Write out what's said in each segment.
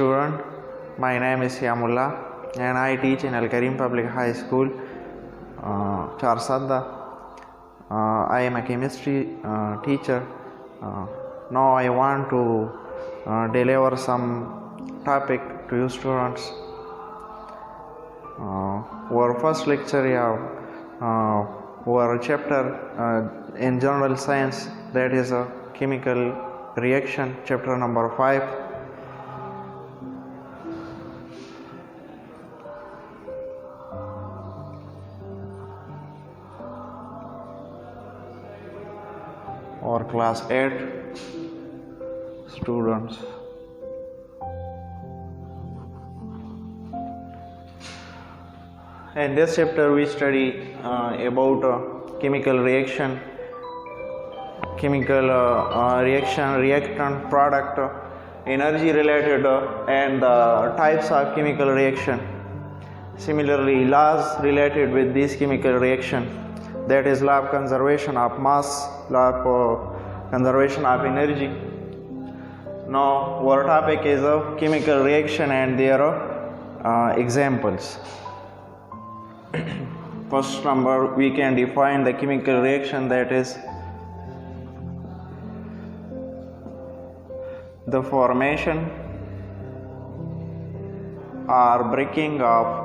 student. My name is Siyam and I teach in Al Karim Public High School, Charsadda. I am a chemistry teacher. Now I want to deliver some topic to you students. Our first lecture our chapter in General Science, that is a chemical reaction, chapter number 5. Or class 8 students. In this chapter we study about chemical reaction, reactant, product, energy related and the types of chemical reaction. Similarly, laws related with this chemical reaction, that is law of conservation of mass, law of conservation of energy. Now our topic is a chemical reaction and their examples. First number, we can define the chemical reaction, that is the formation or breaking of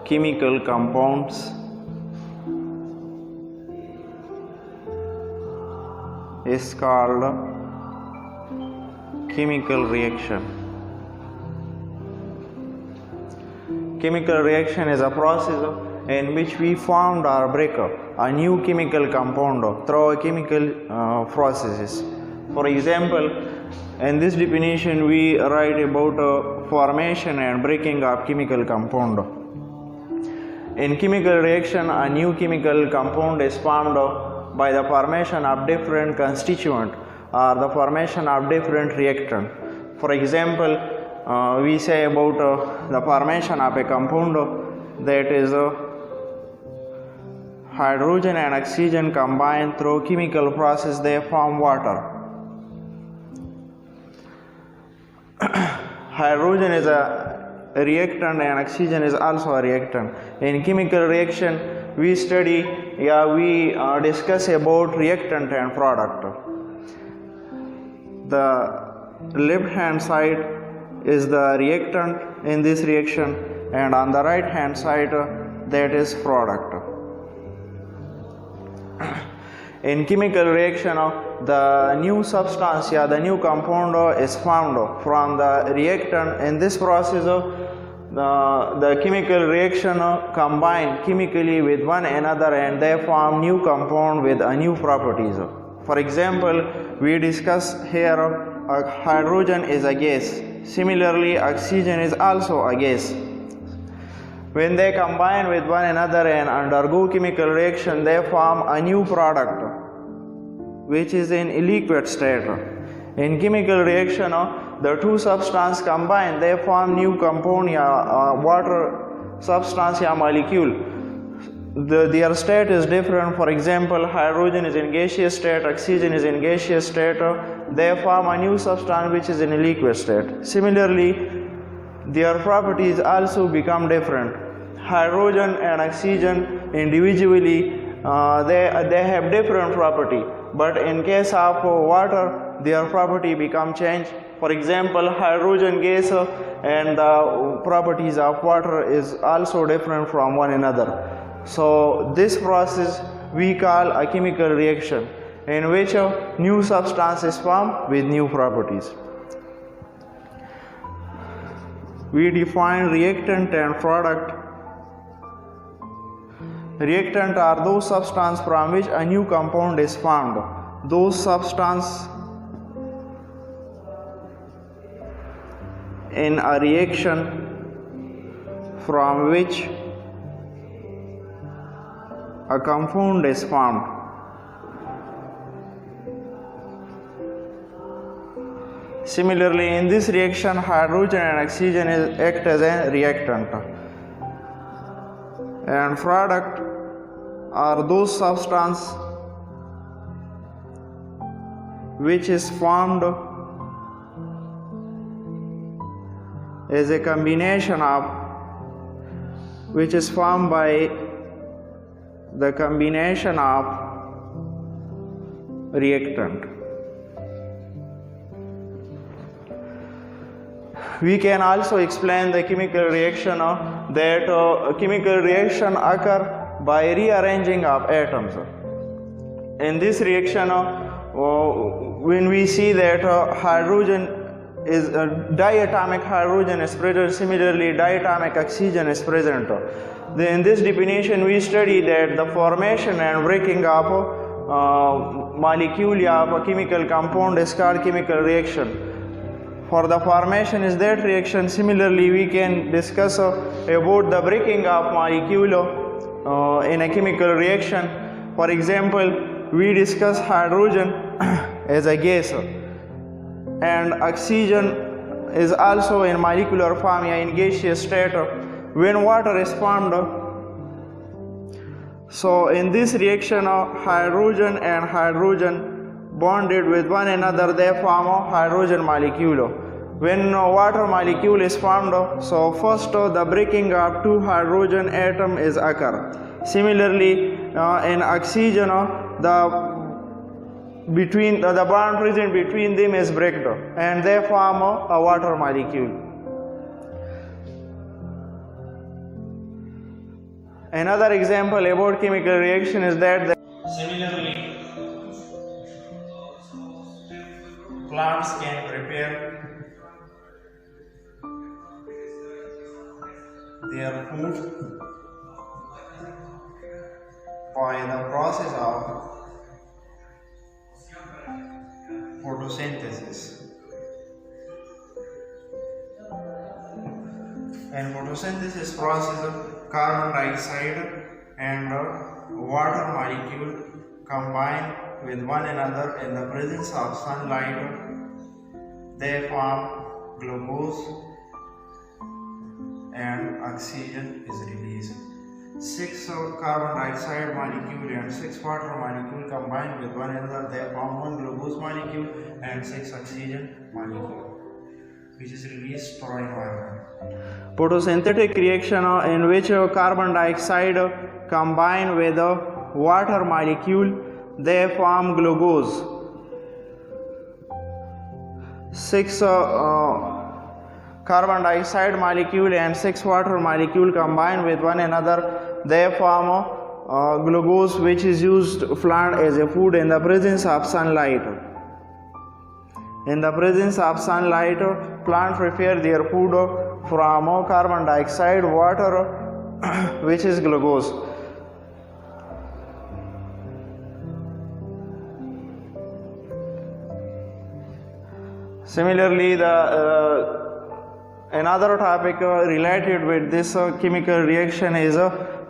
chemical compounds is called chemical reaction. Chemical reaction is a process in which we form or break up a new chemical compound through chemical processes. For example, in this definition we write about formation and breaking of chemical compound. In chemical reaction, a new chemical compound is formed by the formation of different constituent or the formation of different reactant. For example, we say about the formation of a compound, that is hydrogen and oxygen combine through chemical process, they form water. Hydrogen is a reactant and oxygen is also a reactant. In chemical reaction we study, we discuss about reactant and product. The left hand side is the reactant in this reaction, and on the right hand side that is product. In chemical reaction, the new substance, the new compound is formed from the reactant. In this process, the chemical reaction combine chemically with one another and they form new compound with a new properties. For example, we discuss here hydrogen is a gas. Similarly, oxygen is also a gas. When they combine with one another and undergo chemical reaction, they form a new product which is in a liquid state. In chemical reaction, the two substances combine, they form new compound, water substance, molecule. Their state is different. For example, hydrogen is in gaseous state, oxygen is in gaseous state. They form a new substance which is in a liquid state. Similarly, their properties also become different. Hydrogen and oxygen individually they have different property, but in case of water their property become changed. For example, hydrogen gas and the properties of water is also different from one another. So this process we call a chemical reaction, in which a new substance is formed with new properties. We define reactant and product. Reactant are those substances from which a new compound is formed. Those substances in a reaction from which a compound is formed. Similarly, in this reaction, hydrogen and oxygen act as a reactant, and product are those substances which is formed as a combination of which is formed by the combination of reactant. We can also explain the chemical reaction that chemical reaction occur by rearranging of atoms. In this reaction, when we see that hydrogen is diatomic hydrogen is present, similarly diatomic oxygen is present. In this definition we study that the formation and breaking of molecule of a chemical compound is called chemical reaction. For the formation is that reaction. Similarly we can discuss about the breaking of molecule in a chemical reaction. For example, we discuss hydrogen as a gas, and oxygen is also in molecular form in gaseous state when water is formed. So in this reaction hydrogen and hydrogen bonded with one another, they form a hydrogen molecule. When water molecule is formed, so first the breaking of two hydrogen atom is occur. Similarly in oxygen the bond present between them is breakdown and they form a water molecule. Another example about chemical reaction is that similarly plants can prepare their food by the process of photosynthesis. In photosynthesis process, carbon dioxide and water molecule combine with one another in the presence of sunlight. They form glucose and oxygen is released. 6 carbon dioxide molecule and 6 water molecule combine with one another. They form 1 glucose molecule and 6 oxygen molecule, which is released to environment. Photosynthetic reaction in which carbon dioxide combine with water molecule, they form glucose. 6 carbon dioxide molecule and 6 water molecule combine with one another, they form glucose, which is used to plant as a food in the presence of sunlight. In the presence of sunlight, plants prepare their food from carbon dioxide, water, which is glucose. Similarly, another topic related with this chemical reaction is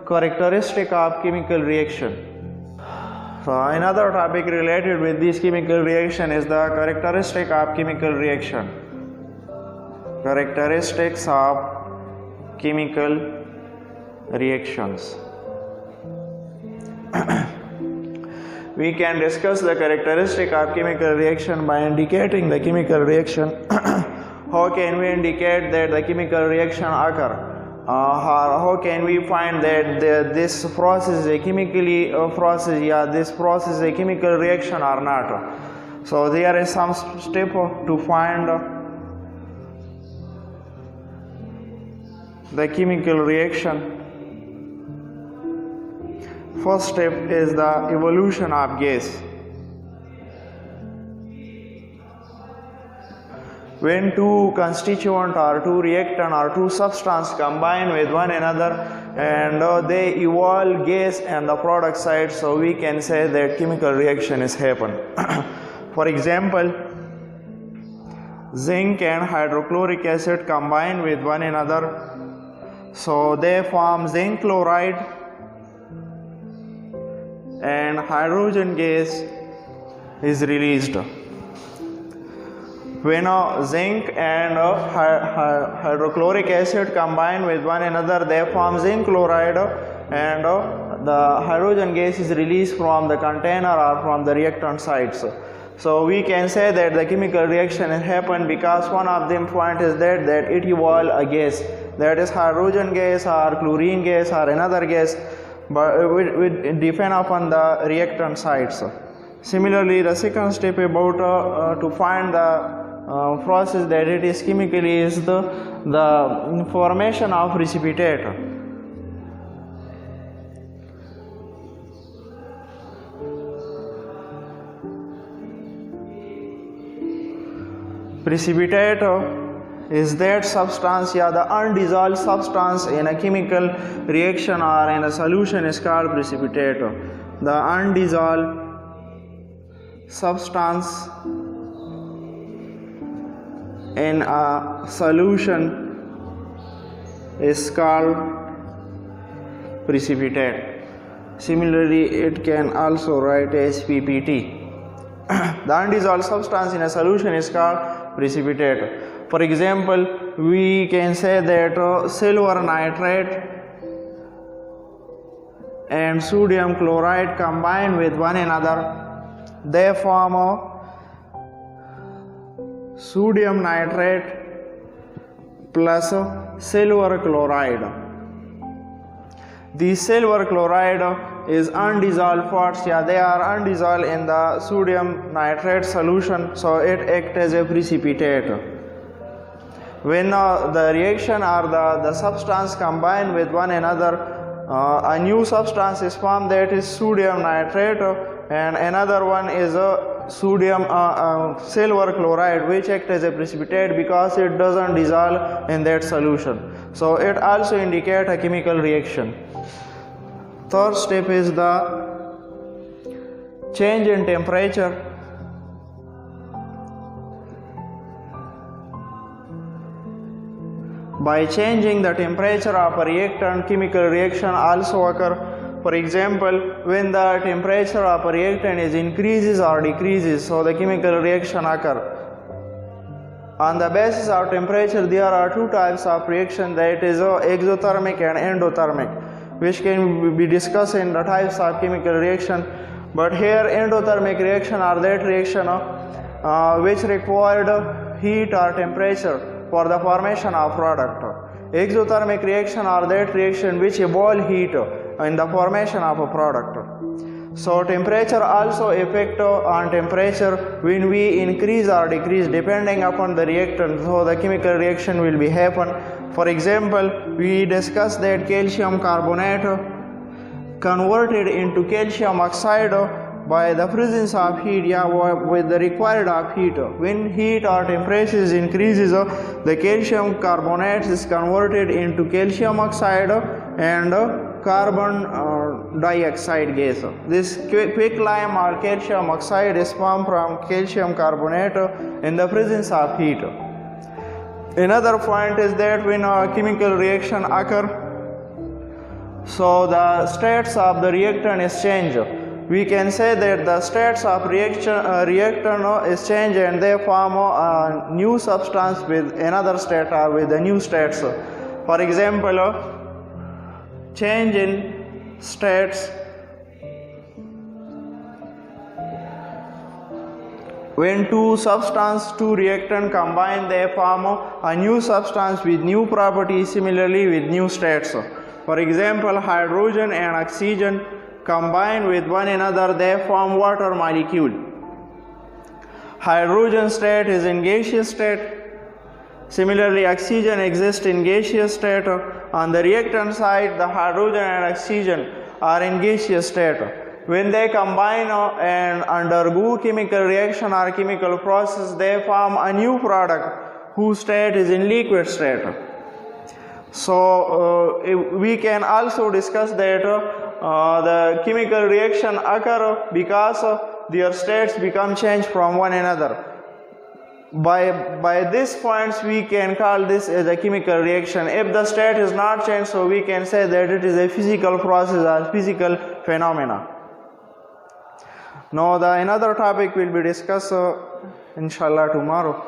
characteristic of chemical reaction. So another topic related with this chemical reaction is the characteristic of chemical reaction. Characteristics of chemical reactions. We can discuss the characteristic of chemical reaction by indicating the chemical reaction. How can we indicate that the chemical reaction occur? How can we find that this process is a chemically process? Yeah, this process is a chemical reaction or not? So there is some step to find the chemical reaction. First step is the evolution of gas. When two constituent or two reactant or two substance combine with one another and they evolve gas and the product side, so we can say that chemical reaction is happen. For example, zinc and hydrochloric acid combine with one another, so they form zinc chloride and hydrogen gas is released. When zinc and hydrochloric acid combine with one another, they form zinc chloride and the hydrogen gas is released from the container or from the reactant sites. So we can say that the chemical reaction has happened because one of them point is that it evolved a gas, that is hydrogen gas or chlorine gas or another gas, but it depend upon the reactant sites. Similarly, the second step about to find the process that it is chemically is the formation of precipitate. Precipitate is that substance, the undissolved substance in a chemical reaction or in a solution is called precipitate. The undissolved substance in a solution is called precipitate. Similarly, it can also write as PPT. The undissolved substance in a solution is called precipitate. For example, we can say that silver nitrate and sodium chloride combine with one another, they form sodium nitrate plus silver chloride. The silver chloride is undissolved parts, they are undissolved in the sodium nitrate solution, so it acts as a precipitate. When the reaction or the substance combine with one another, a new substance is formed, that is sodium nitrate, and another one is sodium silver chloride, which acts as a precipitate because it doesn't dissolve in that solution. So it also indicates a chemical reaction. Third step is the change in temperature. By changing the temperature of a reactant, chemical reaction also occur. For example, when the temperature of a reactant is increases or decreases, so the chemical reaction occur. On the basis of temperature, there are two types of reaction, that is exothermic and endothermic, which can be discussed in the types of chemical reaction. But here endothermic reaction are that reaction which required heat or temperature for the formation of product. Exothermic reaction are that reaction which involve heat in the formation of a product. So temperature also affect on temperature when we increase or decrease depending upon the reactant, so the chemical reaction will be happen. For example, we discussed that calcium carbonate converted into calcium oxide by the presence of heat, with the required of heat. When heat or temperature increases, the calcium carbonate is converted into calcium oxide and carbon dioxide gas. This quicklime or calcium oxide is formed from calcium carbonate in the presence of heat. Another point is that when a chemical reaction occur, so the states of the reactant is changed. We can say that the states of reactant is changed and they form a new substance with another state or with the new states. For example, change in states when two reactant combine, they form a new substance with new properties, similarly with new states. For example, hydrogen and oxygen combine with one another, they form water molecule. Hydrogen state is in gaseous state. Similarly, oxygen exists in gaseous state. On the reactant side, the hydrogen and oxygen are in gaseous state. When they combine and undergo chemical reaction or chemical process, they form a new product whose state is in liquid state. So we can also discuss that the chemical reaction occur because their states become changed from one another. By these points, we can call this as a chemical reaction. If the state is not changed, so we can say that it is a physical process or physical phenomena. Now, another topic will be discussed inshallah tomorrow.